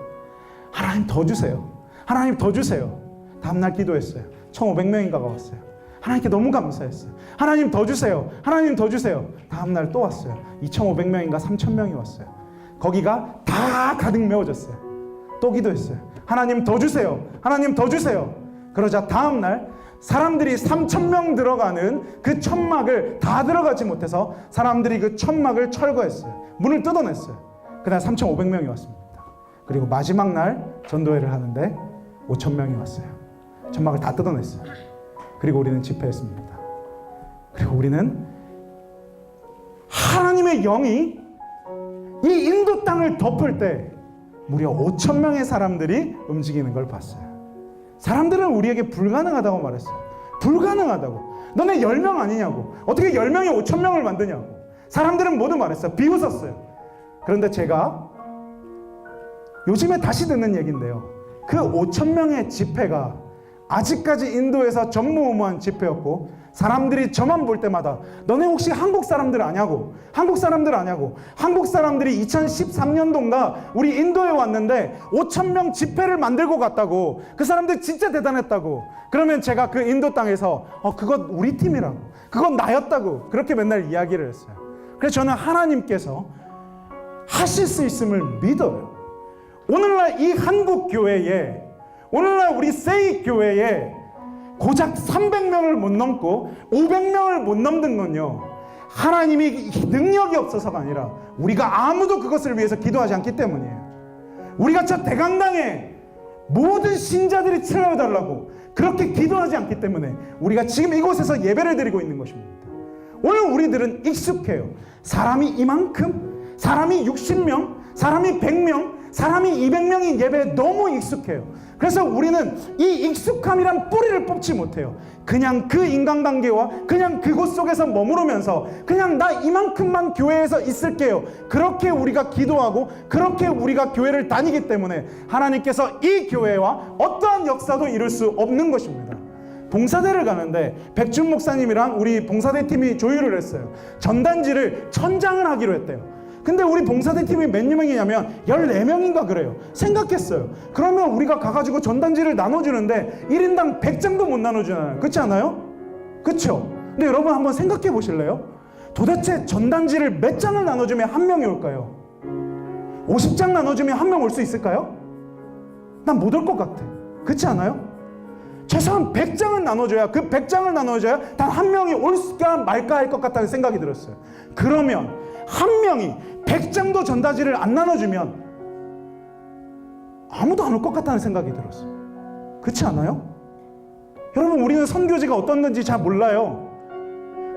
하나님 더 주세요. 하나님 더 주세요. 다음날 기도했어요. 1,500명인가가 왔어요. 하나님께 너무 감사했어요. 하나님 더 주세요. 하나님 더 주세요. 다음날 또 왔어요. 2,500명인가 3,000명이 왔어요. 거기가 다 가득 메워졌어요. 또 기도했어요. 하나님 더 주세요. 하나님 더 주세요. 그러자 다음날 사람들이 3,000명 들어가는 그 천막을 다 들어가지 못해서 사람들이 그 천막을 철거했어요. 문을 뜯어냈어요. 그날 3,500명이 왔습니다. 그리고 마지막 날 전도회를 하는데 5,000명이 왔어요. 천막을 다 뜯어냈어요. 그리고 우리는 집회했습니다. 그리고 우리는 하나님의 영이 이 인도 땅을 덮을 때 무려 5,000명의 사람들이 움직이는 걸 봤어요. 사람들은 우리에게 불가능하다고 말했어요. 불가능하다고. 너네 10명 아니냐고. 어떻게 10명이 5,000명을 만드냐고. 사람들은 모두 말했어요. 비웃었어요. 그런데 제가 요즘에 다시 듣는 얘기인데요. 그 5,000명의 집회가 아직까지 인도에서 전무후무한 집회였고 사람들이 저만 볼 때마다 너네 혹시 한국 사람들 아냐고. 한국 사람들 아냐고. 한국 사람들이 2013년도인가 우리 인도에 왔는데 5,000명 집회를 만들고 갔다고. 그 사람들 진짜 대단했다고. 그러면 제가 그 인도 땅에서 그건 우리 팀이라고. 그건 나였다고. 그렇게 맨날 이야기를 했어요. 그래서 저는 하나님께서 하실 수 있음을 믿어요. 오늘날 이 한국 교회에, 오늘날 우리 세이 교회에 고작 300명을 못 넘고 500명을 못 넘는 건요, 하나님이 능력이 없어서가 아니라 우리가 아무도 그것을 위해서 기도하지 않기 때문이에요. 우리가 저 대강당에 모든 신자들이 채워달라고 그렇게 기도하지 않기 때문에 우리가 지금 이곳에서 예배를 드리고 있는 것입니다. 오늘 우리들은 익숙해요. 사람이 이만큼, 사람이 60명, 사람이 100명, 사람이 200명인 예배에 너무 익숙해요. 그래서 우리는 이 익숙함이란 뿌리를 뽑지 못해요. 그냥 그 인간관계와 그냥 그곳 속에서 머무르면서 그냥 나 이만큼만 교회에서 있을게요. 그렇게 우리가 기도하고 그렇게 우리가 교회를 다니기 때문에 하나님께서 이 교회와 어떠한 역사도 이룰 수 없는 것입니다. 봉사대를 가는데 백준 목사님이랑 우리 봉사대 팀이 조율을 했어요. 전단지를 1,000장을 하기로 했대요. 근데 우리 봉사대 팀이 몇 명이냐면 14명인가 그래요. 생각했어요. 그러면 우리가 가가지고 전단지를 나눠주는데 1인당 100장도 못 나눠주잖아요. 그렇지 않아요? 그렇죠? 근데 여러분 한번 생각해 보실래요? 도대체 전단지를 몇 장을 나눠주면 한 명이 올까요? 50장 나눠주면 한 명 올 수 있을까요? 난 못 올 것 같아. 그렇지 않아요? 최소한 100장은 나눠줘야, 그 100장을 나눠줘야 단 한 명이 올까 말까 할 것 같다는 생각이 들었어요. 그러면 한 명이 100장도 전단지를 안 나눠주면 아무도 안 올 것 같다는 생각이 들었어요. 그렇지 않아요? 여러분, 우리는 선교지가 어떤 건지 잘 몰라요.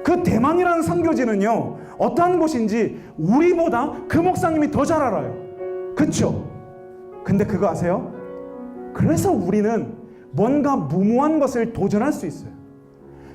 그 대만이라는 선교지는요, 어떠한 곳인지 우리보다 그 목사님이 더 잘 알아요. 그렇죠? 근데 그거 아세요? 그래서 우리는 뭔가 무모한 것을 도전할 수 있어요.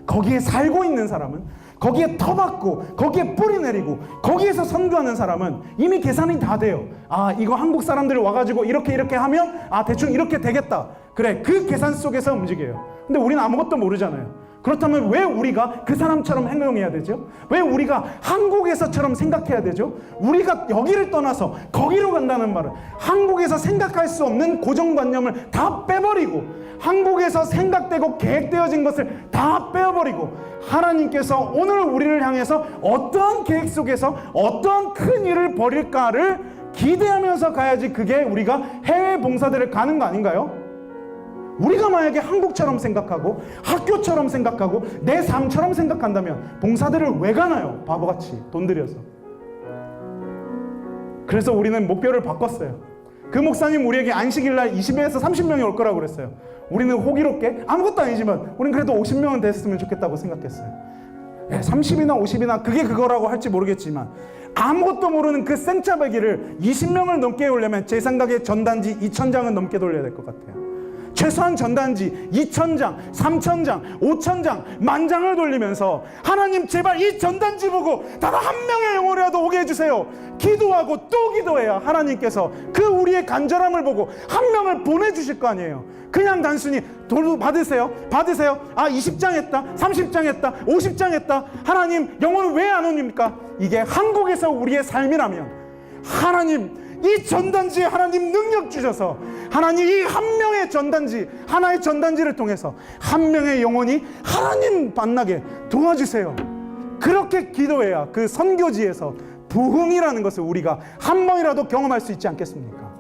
거기에 살고 있는 사람은, 거기에 터받고 거기에 뿌리 내리고 거기에서 선교하는 사람은 이미 계산이 다 돼요. 아, 이거 한국 사람들이 와가지고 이렇게 하면 대충 이렇게 되겠다. 그래, 그 계산 속에서 움직여요. 근데 우리는 아무것도 모르잖아요. 그렇다면 왜 우리가 그 사람처럼 행동해야 되죠? 왜 우리가 한국에서처럼 생각해야 되죠? 우리가 여기를 떠나서 거기로 간다는 말은 한국에서 생각할 수 없는 고정관념을 다 빼버리고, 한국에서 생각되고 계획되어진 것을 다 빼버리고, 하나님께서 오늘 우리를 향해서 어떠한 계획 속에서 어떠한 큰 일을 벌일까를 기대하면서 가야지 그게 우리가 해외 봉사대를 가는 거 아닌가요? 우리가 만약에 한국처럼 생각하고 학교처럼 생각하고 내 삶처럼 생각한다면 봉사대를 왜 가나요? 바보같이 돈 들여서. 그래서 우리는 목표를 바꿨어요. 그 목사님 우리에게 안식일날 20에서 30명이 올 거라고 그랬어요. 우리는 호기롭게, 아무것도 아니지만 우리는 그래도 50명은 됐으면 좋겠다고 생각했어요. 30이나 50이나 그게 그거라고 할지 모르겠지만 아무것도 모르는 그 생짜배기를 20명을 넘게 오려면 제 생각에 전단지 2,000장은 넘게 돌려야 될 것 같아요. 최소한 전단지 2,000장, 3,000장, 5,000장, 10,000장을 돌리면서 하나님 제발 이 전단지 보고 단 한 명의 영혼이라도 오게 해주세요. 기도하고 또 기도해야 하나님께서 그 우리의 간절함을 보고 한 명을 보내주실 거 아니에요. 그냥 단순히 돈 받으세요. 20장 했다, 30장 했다, 50장 했다. 하나님 영혼을 왜 안 옵니까? 이게 한국에서 우리의 삶이라면 하나님 이 전단지에 하나님 능력 주셔서 하나님 이 한 명의 전단지, 하나의 전단지를 통해서 한 명의 영혼이 하나님 만나게 도와주세요. 그렇게 기도해야 그 선교지에서 부흥이라는 것을 우리가 한 번이라도 경험할 수 있지 않겠습니까?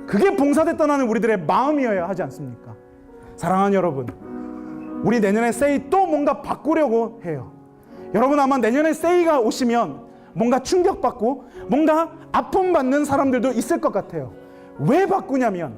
그게 봉사대 떠나는 우리들의 마음이어야 하지 않습니까? 사랑하는 여러분, 우리 내년에 세이 또 뭔가 바꾸려고 해요. 여러분 아마 내년에 세이가 오시면 뭔가 충격받고 뭔가 아픔받는 사람들도 있을 것 같아요. 왜 바꾸냐면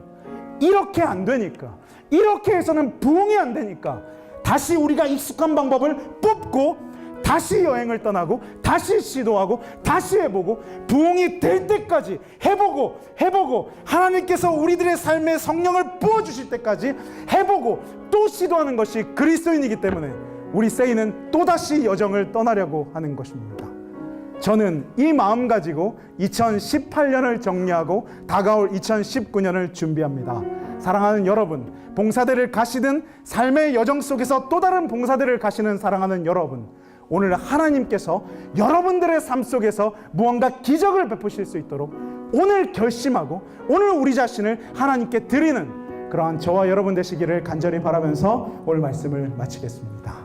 이렇게 안 되니까, 이렇게 해서는 부흥이 안 되니까 다시 우리가 익숙한 방법을 뽑고 다시 여행을 떠나고 다시 시도하고 다시 해보고 부흥이 될 때까지 해보고 하나님께서 우리들의 삶에 성령을 부어주실 때까지 해보고 또 시도하는 것이 그리스도인이기 때문에 우리 세이는 또다시 여정을 떠나려고 하는 것입니다. 저는 이 마음 가지고 2018년을 정리하고 다가올 2019년을 준비합니다. 사랑하는 여러분, 봉사대를 가시든 삶의 여정 속에서 또 다른 봉사대를 가시는 사랑하는 여러분, 오늘 하나님께서 여러분들의 삶 속에서 무언가 기적을 베푸실 수 있도록 오늘 결심하고 오늘 우리 자신을 하나님께 드리는 그러한 저와 여러분 되시기를 간절히 바라면서 오늘 말씀을 마치겠습니다.